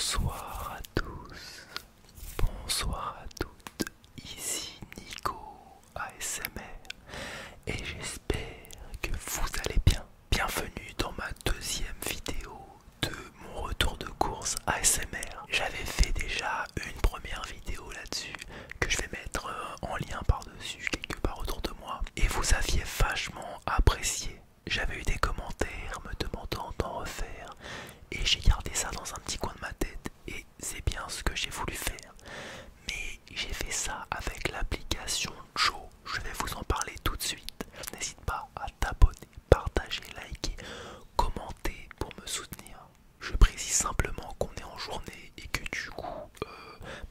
Bonsoir à tous, bonsoir à toutes, ici Nico ASMR et j'espère que vous allez bien. Bienvenue dans ma deuxième vidéo de mon retour de course ASMR. J'avais fait déjà une première vidéo là-dessus que je vais mettre en lien par-dessus quelque part autour de moi et vous aviez vachement apprécié. J'avais eu des commentaires me demandant d'en refaire et j'ai gardé ça dans un petit coin de ma tête et c'est bien ce que j'ai voulu faire. Mais j'ai fait ça avec l'application Joe, je vais vous en parler tout de suite. N'hésite pas à t'abonner, partager, liker, commenter pour me soutenir. Je précise simplement qu'on est en journée et que du coup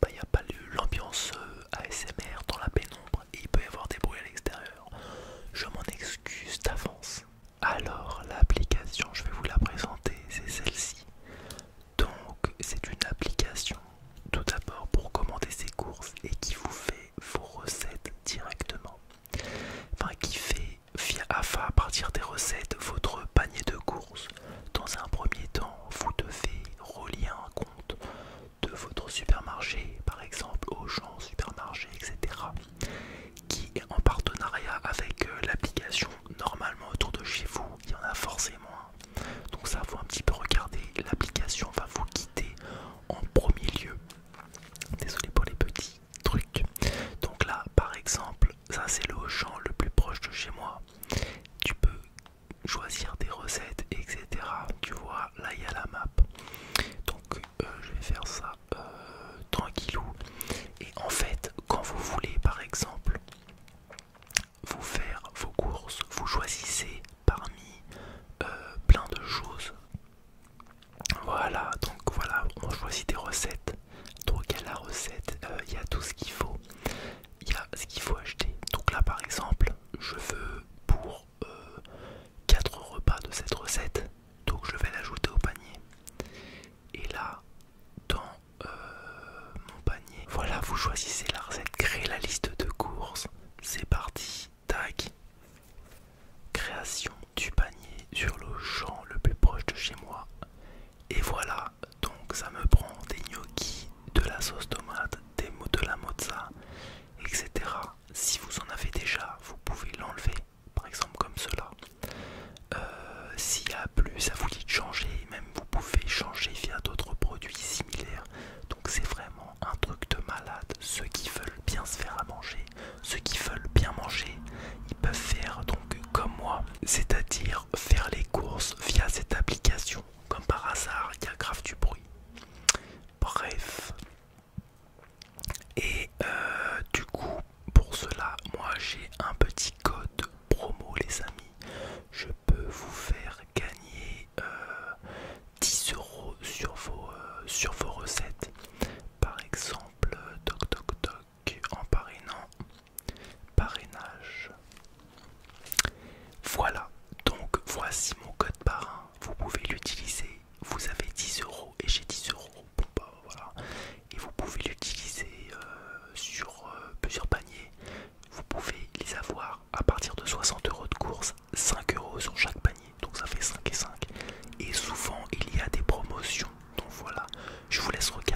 il n'y a pas l'ambiance ASMR dans la pénombre et il peut y avoir des bruits à l'extérieur. Je m'en excuse d'avance. Alors l'application, je vais vous la présenter, c'est celle-ci. Donc c'est une application tout d'abord pour commander ses courses et qui vous fait vos recettes directement. Enfin qui fait à partir des recettes votre panier de courses. Dans un premier temps, vous devez relier un compte de votre supermarché, par exemple Auchan, supermarché, etc. qui est en partenariat avec l'application. Normalement autour de chez vous, il y en a forcément un. Donc ça, faut un petit peu regarder. L'application va vous guider en premier lieu. Désolé pour les petits trucs. Donc là, par exemple, ça c'est le Auchan le plus proche de chez moi. Tu peux choisir des recettes, etc. Tu vois, là il y a la map. Donc je vais faire ça tranquillou. Et en fait, quand vous voulez, par exemple, vous faire vos courses, vous choisissez parmi plein de choses. Voilà, donc voilà, on choisit des recettes. Donc à la recette, il y a tout ce qu'il faut. Il y a ce qu'il faut acheter. Donc là par exemple, je veux pour 4 repas de cette recette. Donc je vais l'ajouter au panier. Et là, dans mon panier, voilà, vous choisissez la recette, créez la liste de courses. C'est parti, tac. Création du panier sur le champ le plus proche de chez moi. Et voilà, donc ça me prend des gnocchis, de la sauce tomate, de la mozza, etc. Si vous en avez déjà, vous pouvez l'enlever, par exemple comme cela. S'il y a plus, ça vous dit de changer, même vous pouvez changer via d'autres produits similaires. Donc c'est vraiment un truc de malade. Ceux qui veulent bien se faire à manger, ceux qui veulent bien manger, ils peuvent faire donc comme moi, c'est-à-dire faire les courses via cette application. Comme par hasard, il y a grave du bruit. Bref. Et du coup, pour cela, moi j'ai un petit code promo les amis. Je peux vous faire gagner 10 € sur vos recettes. Par exemple, toc toc toc, en parrainage. Voilà, donc voici mon code parrain. Vous pouvez l'utiliser. Vous avez 10 € et j'ai 10 €. Bon bah voilà. Et vous pouvez l'utiliser sur plusieurs paniers. Vous pouvez les avoir à partir de 60 € de course, 5 € sur chaque panier. Donc ça fait 5 et 5. Et souvent il y a des promotions. Donc voilà, je vous laisse regarder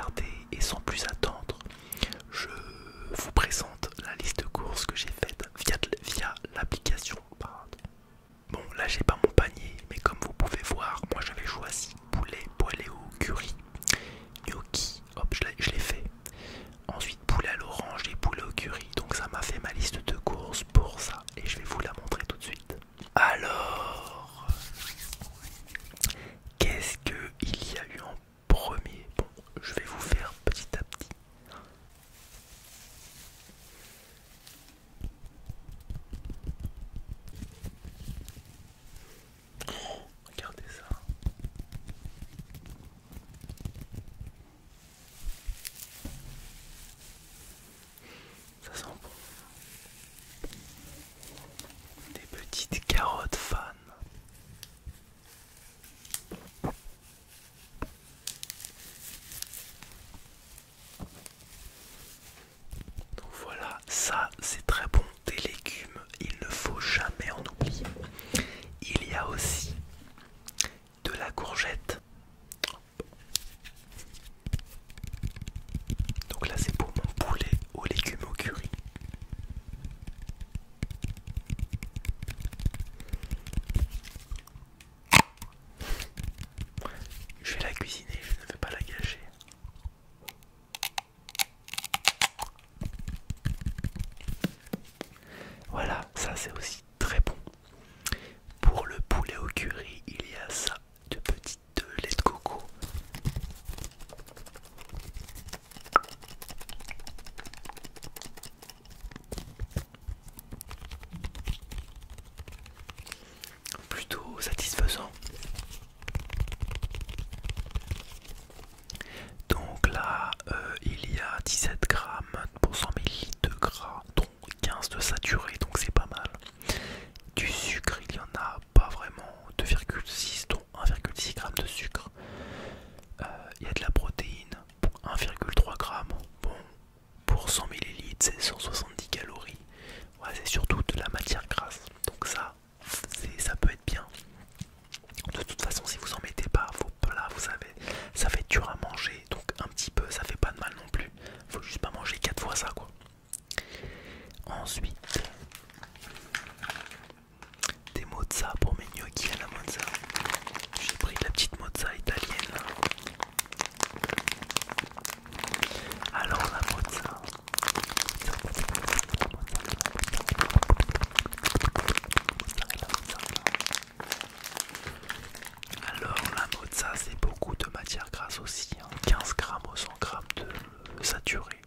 saturé,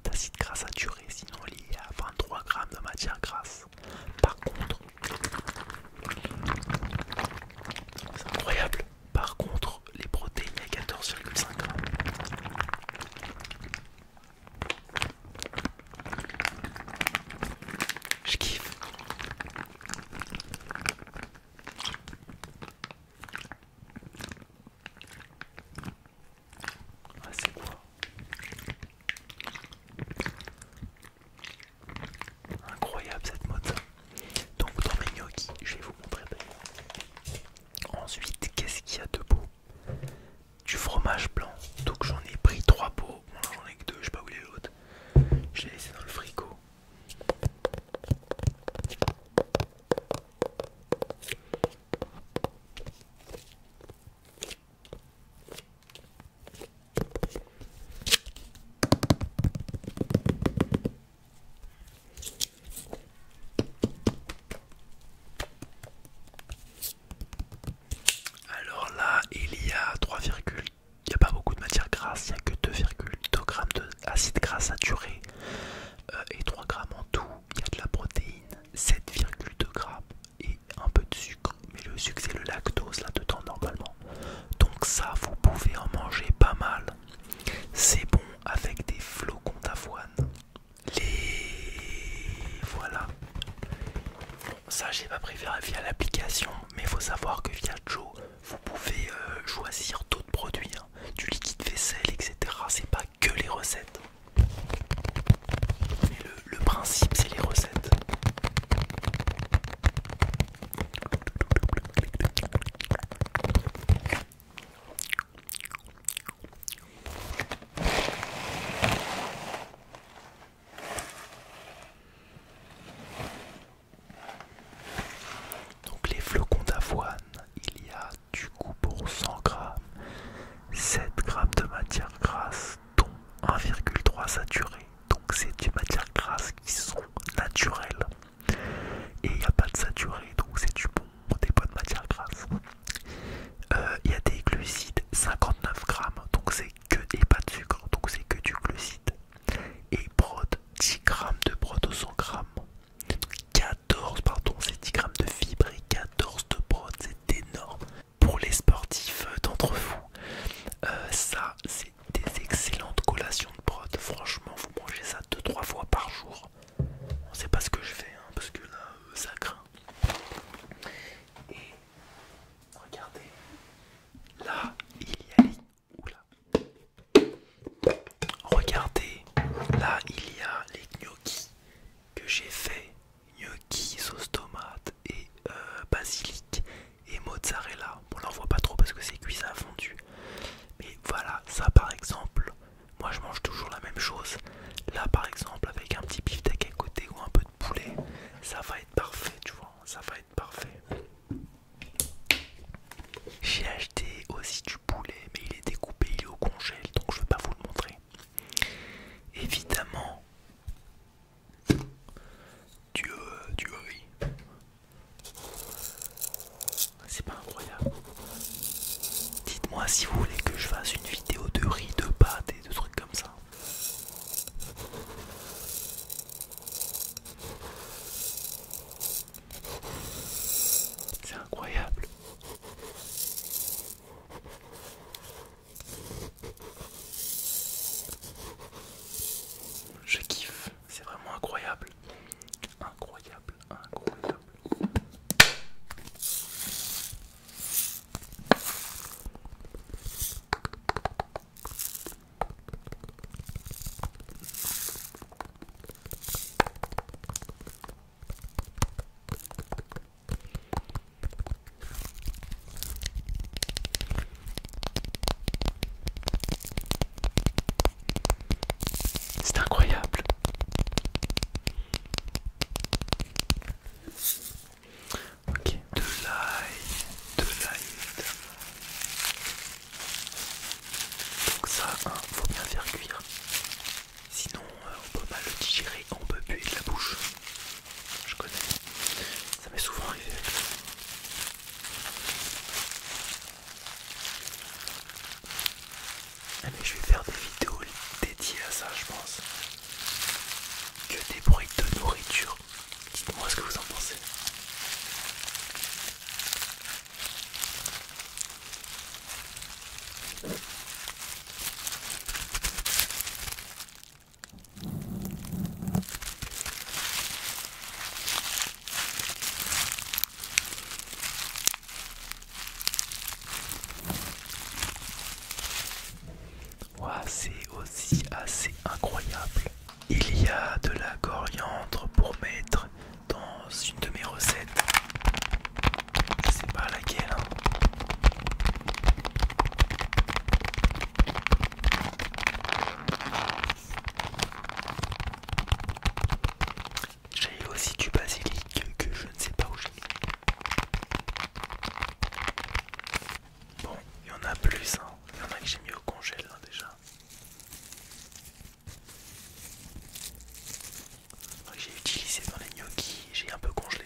d'acide gras saturé, sinon lié à 23 grammes de matière grasse. Par contre, c'est incroyable. Par contre, les protéines, il y a 14,5 grammes. Je kiffe. Ah, c'est quoi? Incroyable cette mode. Donc dans mes gnocchis, je vais vous montrer d'ailleurs. Ensuite, qu'est-ce qu'il y a de beau? Du fromage blanc. Donc j'en ai pris 3 pots. Bon, j'en ai que 2, je sais pas où il est l'autre. Je l'ai laissé dans le frigo. Alors là, il y a 3, il n'y a pas beaucoup de matière grasse, il n'y a que 2,2 grammes d'acide gras saturé et 3 grammes en tout. Il y a de la protéine, 7,2 grammes et un peu de sucre. Mais le sucre, c'est le lactose là-dedans normalement. Donc ça, vous pouvez en manger pas mal. C'est bon avec des flocons d'avoine. Voilà. Bon, ça, j'ai pas préféré via l'application, mais il faut savoir que via Joe, vous pouvez choisir d'autres produits, hein, du liquide vaisselle, etc. C'est pas que les recettes. Mais le principe, c'est les recettes. Donc les flocons d'avoine, il y a du coup pour 100 grammes, 7 grammes de matière grasse, dont 1,3 saturé. Donc c'est des matières grasses qui sont naturelles. Et il n'y a pas de saturé, donc c'est du bon, des bonnes matières grasses. Il y a des glucides, 59 grammes, donc c'est que, et pas de sucre, donc c'est que du glucide. Et prod, 10 grammes de prod au 100 grammes. 14, pardon, c'est 10 grammes de fibres et 14 de prod, c'est énorme. Pour les sportifs d'entre vous, ça c'est des excellentes collations de prod. Franchement, vous mangez ça 2-3 fois par jour. On sait pas ce que je fais, hein, parce que là, ça craint. Et regardez, là, il y a les... Oula. Regardez, là, il y a les gnocchis que j'ai fait. Gnocchi, sauce tomate et basilic et mozzarella. Bon, on n'en voit pas trop parce que c'est cuit à fondu. Mais voilà, ça par exemple, moi je mange toujours la même chose. Là par exemple, avec un petit beefsteak à côté ou un peu de poulet, ça va être parfait, tu vois, ça va être parfait. J'ai acheté aussi du poulet, mais il est découpé, il est au congèle, donc je vais pas vous le montrer. Évidemment, du riz. C'est pas incroyable. Dites-moi si vous voulez que je fasse une vidéo de riz, de pâtes et de trucs comme ça. C'est incroyable. Je kiffe, c'est vraiment incroyable. Incroyable, incroyable. C'est incroyable. Ok, de l'ail évidemment. Donc ça, hein, faut bien faire cuire. Sinon, on peut mal le digérer, on peut puer de la bouche. Je connais. Ça m'est souvent arrivé avec ça. Ah, mais je vais faire des vidéos dédiées à ça c'est aussi assez incroyable. Il y a de la coriandre pour mettre dans une de mes recettes. Je sais pas laquelle, hein. J'ai aussi du basilic que je ne sais pas où j'ai mis. Bon, il y en a plus, hein. Il y en a que j'ai mis au congèle hein, déjà. J'ai utilisé dans les gnocchis, j'ai un peu congelé.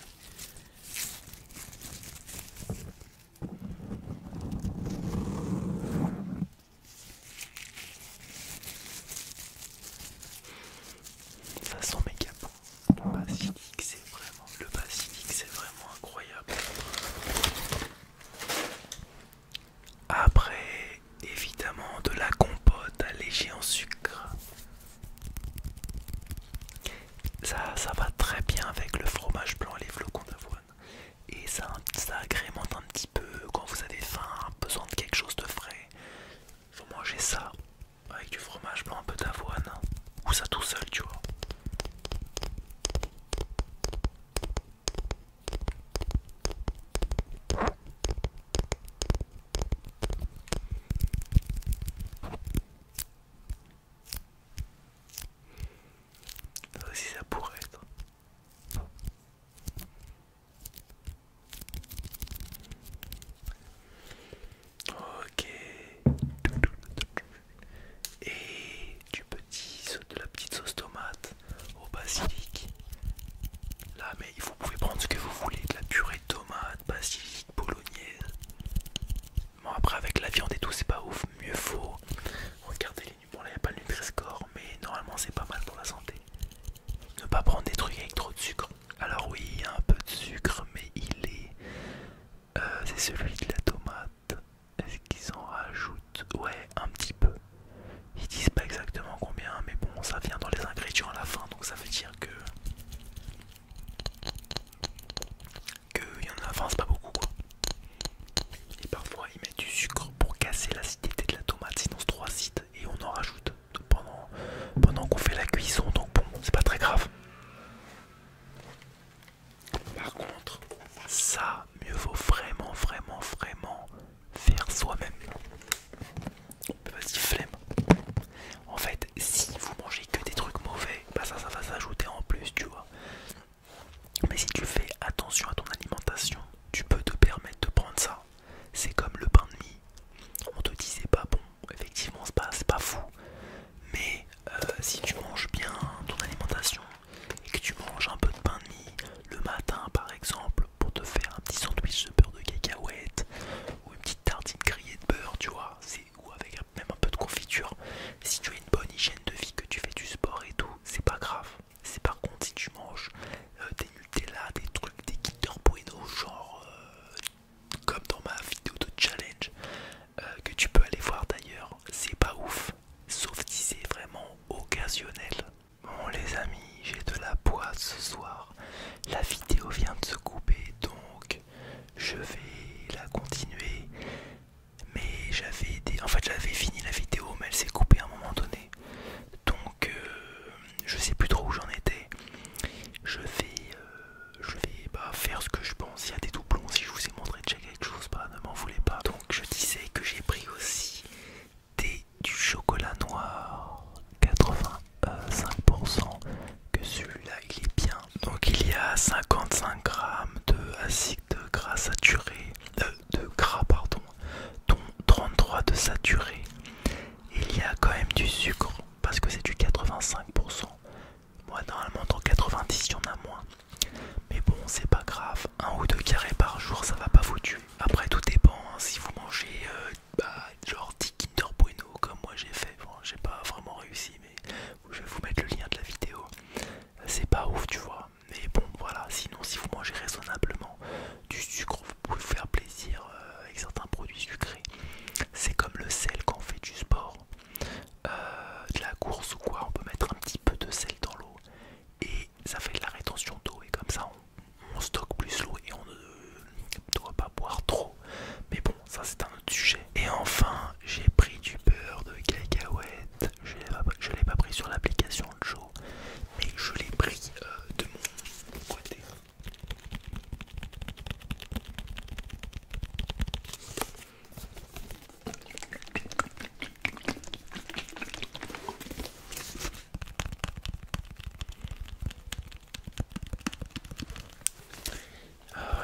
Ça sent méga bon. Le basilic c'est vraiment incroyable. Après, évidemment, de la compote allégée en sucre. Ça va très bien avec le fromage blanc et les flocons d'avoine. Et ça agrémente un petit peu quand vous avez faim, besoin de quelque chose de frais. Faut manger ça avec du fromage blanc, un peu d'avoine. Ou ça tout seul, tu vois. Ça aussi, ça pourrait être. Ok. Et de la petite sauce tomate au basilic. Là, mais vous pouvez prendre ce que vous voulez, de la purée de tomate, basilic, bolognaise. Bon, après, avec la viande et tout, c'est pas ouf. Mieux faut regarder les. Bon, là, il n'y a pas le Nutri-Score, mais normalement, c'est pas mal pour la santé. Ne pas prendre des trucs avec trop de sucre. Alors, oui, il y a un peu de sucre, mais il est. C'est celui de la tomate. Est-ce qu'ils en rajoutent? Ouais, un petit peu. Ils disent pas exactement combien, mais bon, ça vient dans les ingrédients à la fin, donc ça veut dire que il y en a, enfin c'est pas beaucoup quoi. Et parfois ils mettent du sucre pour casser l'acidité de la tomate, sinon c'est trop acide, et on en rajoute pendant qu'on fait la cuisson, donc bon, c'est pas très grave. Par contre, ça, mieux vaut vraiment faire soi-même. Vas-y, flemme. En fait, si vous mangez que des trucs mauvais, bah ça va s'ajouter en plus, tu vois. Mais si tu fais attention à ton alimentation, tu peux te permettre de prendre ça. C'est comme le pain de mie. On te dit c'est pas bon, effectivement c'est pas fou. Mais si tu manges bien ton alimentation et que tu manges un peu de pain de mie le matin par exemple pour te faire un petit sandwich de beurre de cacahuète ou une petite tartine grillée de beurre, tu vois, ou avec même un peu de confiture.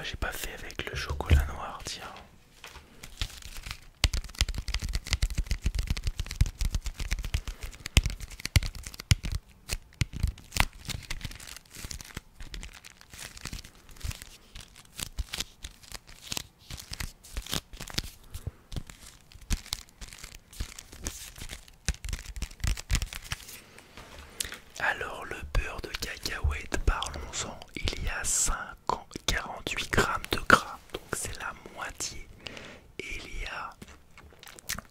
j'ai pas fait avec le chocolat noir, tiens. Alors le beurre de cacahuète, parlons-en, il y a 48 grammes de gras, donc c'est la moitié. Et il y a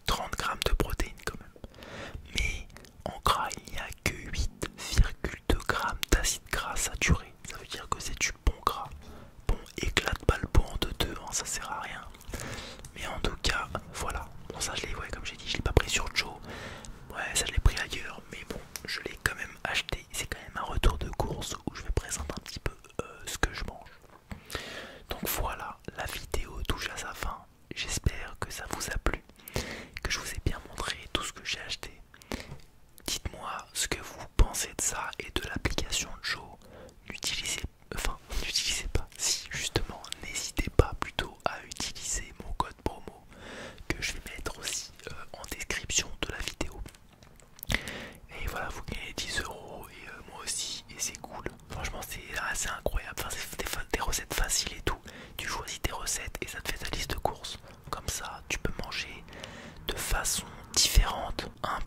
30 grammes de protéines quand même. Mais en gras, il n'y a que 8,2 grammes d'acide gras saturé. Ça veut dire que c'est du bon gras. Bon, éclate pas le pot en deux, hein, ça sert à rien. Mais en tout cas, voilà. Bon, ça je l'ai, ouais, comme j'ai dit, je l'ai pas pris sur Joe. Ouais, ça je l'ai pris ailleurs, mais bon, je l'ai quand même acheté. C'est quand même un retour de course où je vais présenter un petit peu ce que je mange. Donc voilà, la vidéo touche à sa fin. J'espère que ça vous a plu, que je vous ai bien montré tout ce que j'ai acheté. Dites-moi ce que vous pensez de ça et de l'application Joe. N'utilisez pas. Si justement, n'hésitez pas plutôt à utiliser mon code promo que je vais mettre aussi en description de la vidéo. Et voilà, vous gagnez 10 euros et moi aussi, et c'est cool. Franchement, c'est assez incroyable. Enfin, c'est des recettes faciles et tout. Tu choisis tes recettes et ça te fait ta liste de courses. Comme ça, tu peux manger de façon différente, un